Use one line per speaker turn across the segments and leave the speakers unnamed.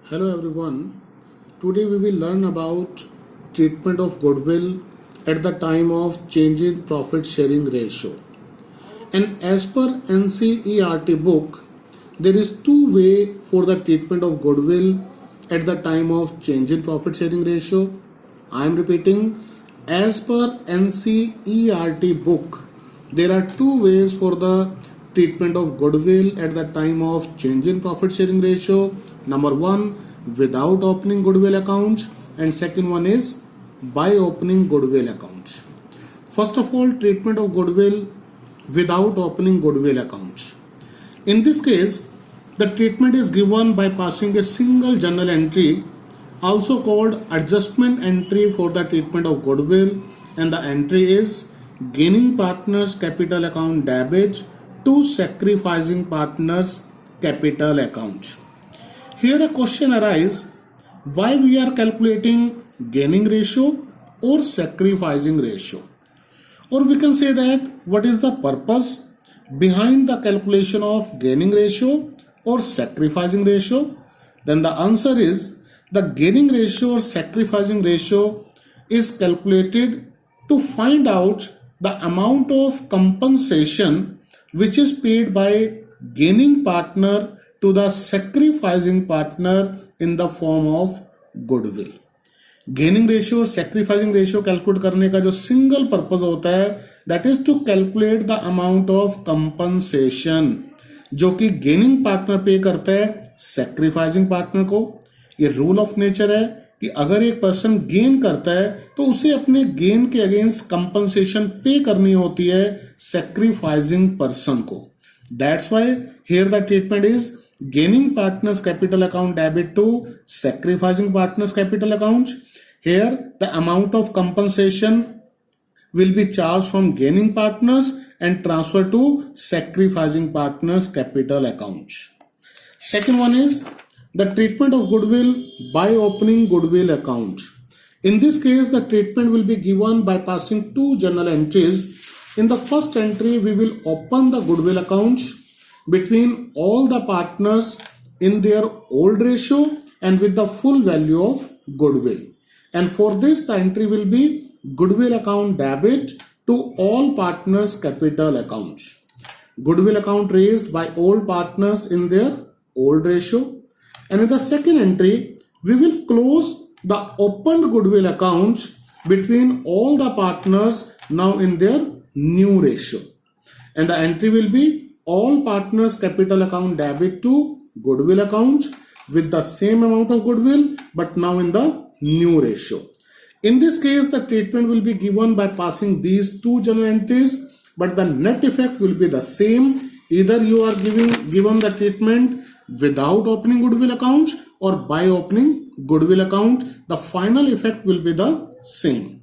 Hello everyone. Today we will learn about treatment of goodwill at the time of change in profit sharing ratio. And as per NCERT book, there is two way for the treatment of goodwill at the time of change in profit sharing ratio. I am repeating, as per NCERT book, there are two ways for the treatment of goodwill at the time of change in profit sharing ratio. Number one, without opening goodwill accounts, and second one is by opening goodwill accounts. First of all, treatment of goodwill without opening goodwill accounts. In this case, the treatment is given by passing a single journal entry, also called adjustment entry, for the treatment of goodwill, and the entry is gaining partners capital account debit to sacrificing partners capital account. Here a question arises, why we are calculating gaining ratio or sacrificing ratio? Or we can say that what is the purpose behind the calculation of gaining ratio or sacrificing ratio? Then the answer is the gaining ratio or sacrificing ratio is calculated to find out the amount of compensation which is paid by gaining partner to the sacrificing partner in the form of goodwill. Gaining ratio और sacrificing ratio calculate करने का जो single purpose होता है that is to calculate the amount of compensation जो कि gaining partner पे करता है सैक्रिफाइसिंग पार्टनर को. ये रूल ऑफ नेचर है कि अगर एक पर्सन गेन करता है तो उसे अपने गेन के अगेंस्ट कंपनसेशन पे करनी होती है सैक्रिफाइसिंग पर्सन को. That's why here the treatment is gaining partners capital account debit to sacrificing partners capital accounts. Here the amount of compensation will be charged from gaining partners and transferred to sacrificing partners capital accounts. Second one is the treatment of goodwill by opening goodwill account. In this case, the treatment will be given by passing two journal entries. In the first entry, we will open the goodwill accounts between all the partners in their old ratio and with the full value of goodwill. And for this, the entry will be goodwill account debit to all partners capital accounts. Goodwill account raised by all partners in their old ratio. And in the second entry, we will close the opened goodwill accounts between all the partners now in their new ratio. And the entry will be all partners capital account debit to goodwill accounts with the same amount of goodwill but now in the new ratio. In this case, the treatment will be given by passing these two journal entries, but the net effect will be the same. Either you are given the treatment without opening goodwill accounts or by opening goodwill account, the final effect will be the same.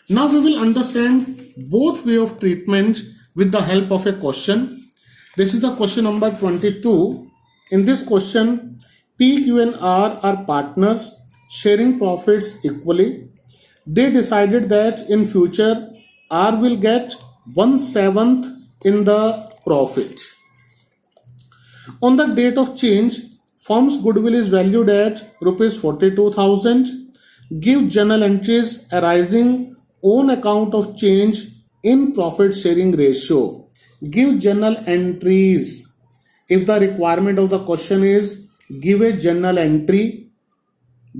Now we will understand both way of treatment with the help of a question. This is the question number 22. In this question, P, Q and R are partners sharing profits equally. They decided that in future R will get 1/7 in the profit. On the date of change, firm's goodwill is valued at rupees 42,000. Give journal entries arising on account of change in profit sharing ratio. Give journal entries. If the requirement of the question is give a journal entry,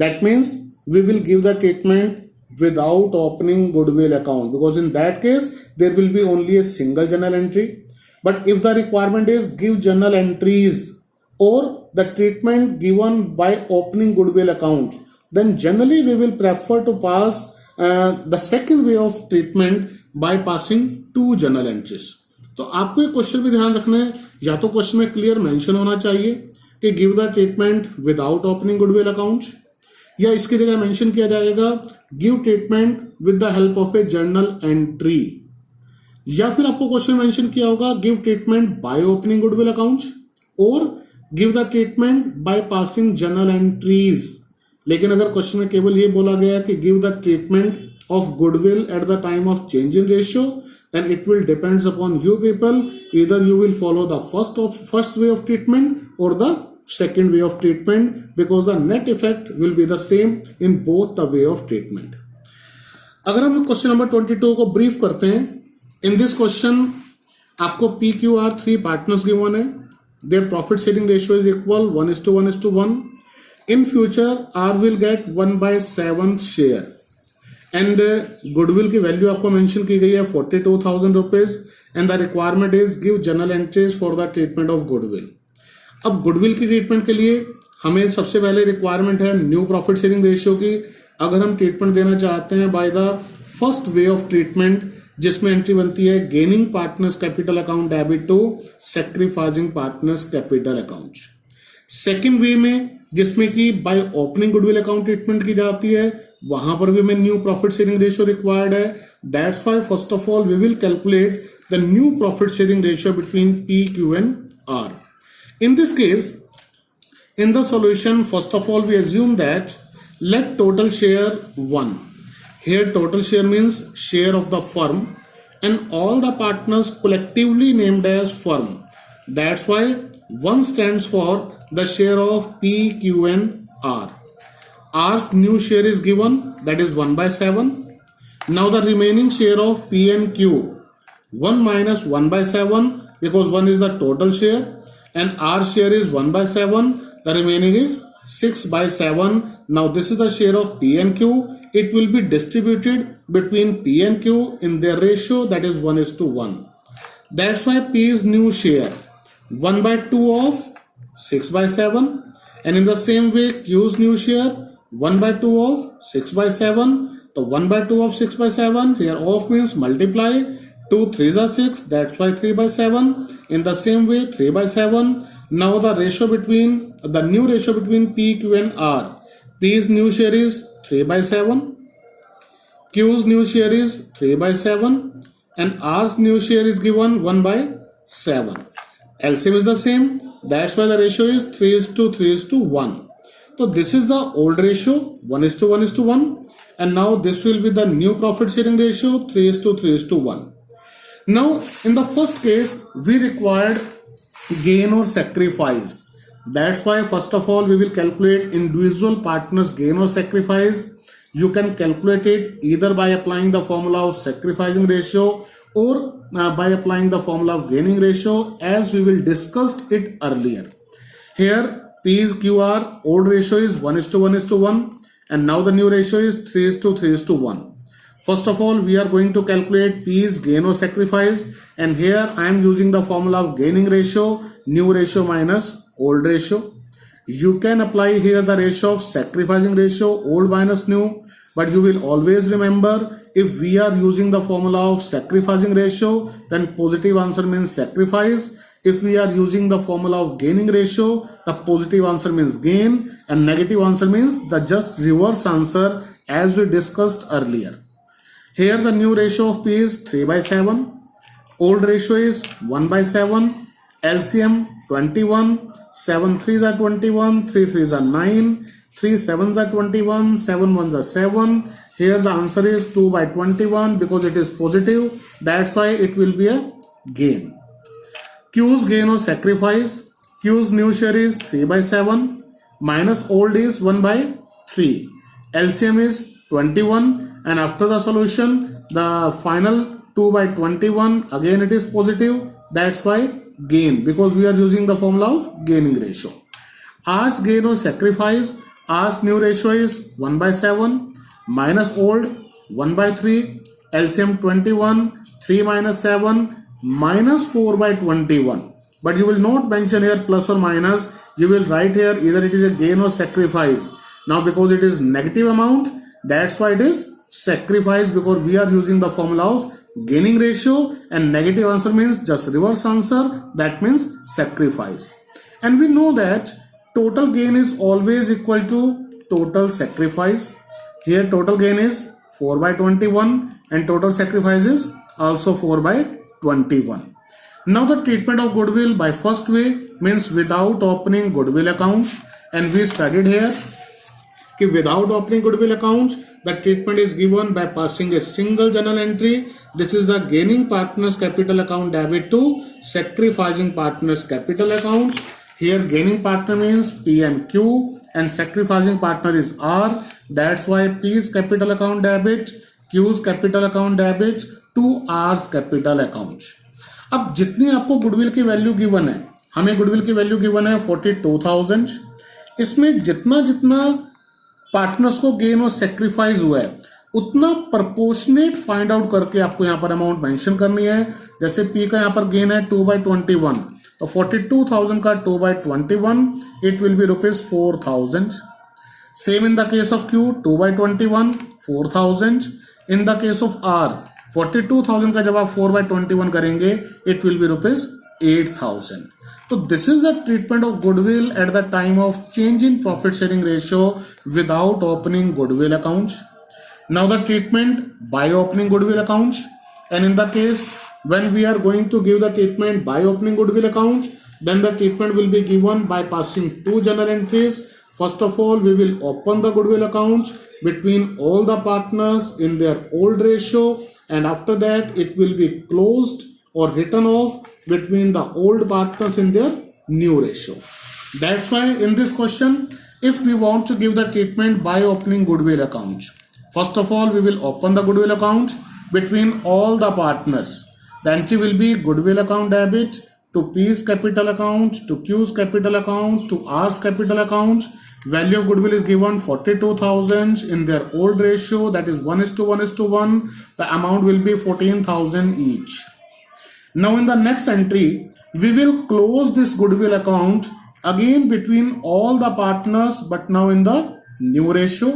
that means we will give the treatment without opening goodwill account, because in that case there will be only a single journal entry. But if the requirement is give journal entries or the treatment given by opening goodwill account, then generally we will prefer to pass the second way of treatment by passing two journal entries. तो आपको एक question भी ध्यान रखना है, या तो question में क्लियर मेंशन होना चाहिए कि give the treatment without opening goodwill account, या इसकी जगह मेंशन किया जाएगा give treatment with the help of a journal entry, या फिर आपको क्वेश्चन मेंशन किया होगा give treatment by opening goodwill account और give the treatment by passing journal entries. लेकिन अगर क्वेश्चन में केवल ये बोला गया कि give the treatment of goodwill at the time of change in ratio, then it will depends upon you people. Either you will follow the first way of treatment or the second way of treatment because the net effect will be the same in both the way of treatment. अगर हम question number 22 को brief करते हैं, in this question आपको PQR 3 partners given है, their profit sharing ratio is equal 1:1:1. In future R will get 1/7 share and goodwill की value आपको mention की गई है 42,000 rupees and the requirement is give journal entries for the treatment of goodwill. अब goodwill की treatment के लिए हमें सबसे पहले रिक्वायरमेंट है न्यू प्रॉफिट शेयरिंग रेशियो की. अगर हम ट्रीटमेंट देना चाहते हैं by the first way of treatment जिसमें एंट्री बनती है gaining partners capital account debit to sacrificing partners capital account. Second way में जिसमें कि by opening goodwill account treatment की जाती है, वहां पर भी हमें new profit sharing ratio required है. That's why first of all we will calculate the new profit sharing ratio between P, Q and R. In this case, in the solution, first of all we assume that let total share 1. Here total share means share of the firm and all the partners collectively named as firm. That's why 1 stands for the share of P, Q and R. R's new share is given, that is 1/7. Now the remaining share of P and Q, 1 minus 1/7 because 1 is the total share and R share is 1/7. The remaining is 6/7. Now this is the share of P and Q. It will be distributed between P and Q in their ratio, that is 1:1. That's why P's new share 1/2 of 6/7 and in the same way Q's new share 1/2 of 6/7. So 1/2 of 6/7 here off means multiply 2 3s are 6, that's why 3/7. In the same way 3/7. Now the ratio between the new ratio between P, Q and R. P's new share is 3/7. Q's new share is 3/7 and R's new share is given 1/7. LCM is the same. That's why the ratio is 3:3:1. So this is the old ratio 1:1:1 and now this will be the new profit sharing ratio 3:3:1. Now in the first case we required gain or sacrifice. That's why first of all we will calculate individual partners gain or sacrifice. You can calculate it either by applying the formula of sacrificing ratio or by applying the formula of gaining ratio as we will discussed it earlier. Here PQR old ratio is 1:1:1 and now the new ratio is 3:3:1. First of all we are going to calculate P's gain or sacrifice and here I am using the formula of gaining ratio, new ratio minus old ratio. You can apply here the ratio of sacrificing ratio, old minus new, but you will always remember if we are using the formula of sacrificing ratio then positive answer means sacrifice. If we are using the formula of gaining ratio, the positive answer means gain and negative answer means the just reverse answer as we discussed earlier. Here the new ratio of P is 3/7, old ratio is 1/7, LCM 21, 7 3s are 21, 3 3s are 9, 3 7s are 21, 7 1s are 7. Here the answer is 2/21 because it is positive. That's why it will be a gain. Q's gain or sacrifice. Q's new share is 3/7 minus old is 1/3. LCM is 21 and after the solution the final 2/21 again it is positive. That's why gain because we are using the formula of gaining ratio. R's gain or sacrifice. R's new ratio is 1/7 minus old 1/3. LCM 21, 3 minus 7 minus 4/21. But you will not mention here plus or minus. You will write here either it is a gain or sacrifice. Now because it is negative amount, that's why it is sacrifice because we are using the formula of gaining ratio and negative answer means just reverse answer, that means sacrifice. And we know that total gain is always equal to total sacrifice. Here total gain is 4/21 and total sacrifice is also 4/21. Now the treatment of goodwill by first way means without opening goodwill account, and we studied here कि without opening goodwill accounts the treatment is given by passing a single journal entry. This is the gaining partners capital account debit to sacrificing partners capital accounts. Here gaining partner means P and Q and sacrificing partner is R. That's why P's capital account debit, Q's capital account debit to R's capital account. अब जितनी आपको goodwill की value given है, हमें goodwill की value given है 42,000, इसमें जितना जितना पार्टनर्स को गेन और सेक्रीफाइस हुआ है उतना प्रपोर्शनेट फाइंड आउट करके आपको यहाँ पर अमाउंट मेंशन करनी है. जैसे पी का यहाँ पर गेन है 2/21, तो 42,000 का 2/21 it will be ₹4,000. Same in the case of Q 2/21 4,000. In the case of R 42,000 का जब आप 4/21 करेंगे it will be ₹8,000. So this is the treatment of goodwill at the time of change in profit sharing ratio without opening goodwill accounts. Now the treatment by opening goodwill accounts, and in the case when we are going to give the treatment by opening goodwill accounts, then the treatment will be given by passing two journal entries. First of all, we will open the goodwill accounts between all the partners in their old ratio, and after that it will be closed or written off between the old partners in their new ratio. That's why in this question, if we want to give the treatment by opening goodwill accounts, first of all we will open the goodwill accounts between all the partners. The entry will be goodwill account debit to P's capital account, to Q's capital account, to R's capital account. Value of goodwill is given 42,000 in their old ratio, that is 1:1:1. The amount will be 14,000 each. Now in the next entry, we will close this goodwill account again between all the partners, but now in the new ratio.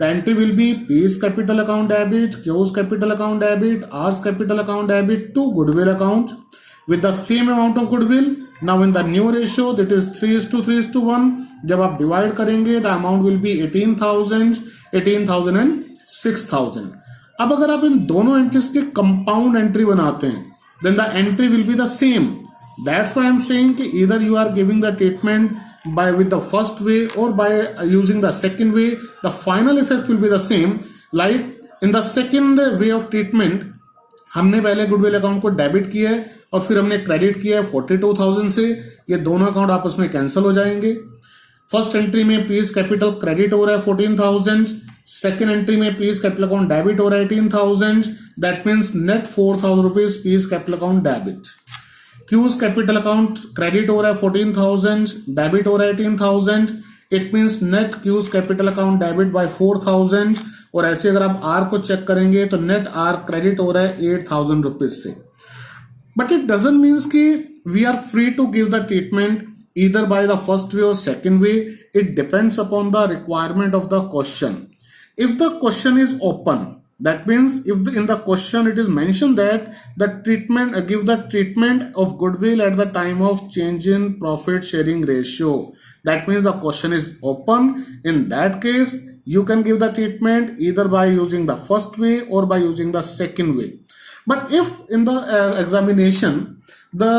The entry will be P's capital account debit, Q's capital account debit, R's capital account debit to goodwill account with the same amount of goodwill. Now in the new ratio, that is 3:3:1. जब आप divide करेंगे the amount will be 18,000, 18,000 and 6,000. अब अगर आप इन दोनों entries के compound entry बनाते हैं, then the entry will be the same. That's why I'm saying कि either you are giving the treatment by with the first way or by using the second way, the final effect will be the same. Like in the second way of treatment, हमने पहले goodwill account को debit किया है और फिर हमने credit किया है 42,000 से. ये दोनों अकाउंट आपस में कैंसिल हो जाएंगे. फर्स्ट एंट्री में पीस कैपिटल क्रेडिट हो रहा है 14,000, सेकेंड एंट्री में पीस कैपिटल अकाउंट डेबिट हो रहा है 18,000. That means net 4,000 rupees piece capital account debit. Cues capital account credit हो रहा है 14,000, डेबिट हो रहा है 18,000. It means net cues capital account debit bye 4,000. और ऐसे अगर आप आर को चेक करेंगे तो नेट आर क्रेडिट हो रहा है 8,000 रुपीज से. बट इट डजंट मीन्स कि we are free to give the treatment either by the first way or second way. It depends upon the requirement of the question. If the question is open, that means if in the question it is mentioned that the treatment give the treatment of goodwill at the time of change in profit sharing ratio, that means the question is open. In that case you can give the treatment either by using the first way or by using the second way. But if in the examination the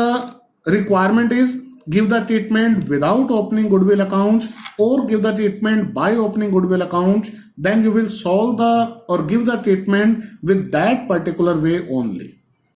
requirement is give the treatment without opening goodwill accounts or give the treatment by opening goodwill accounts, then you will solve the or give the treatment with that particular way only.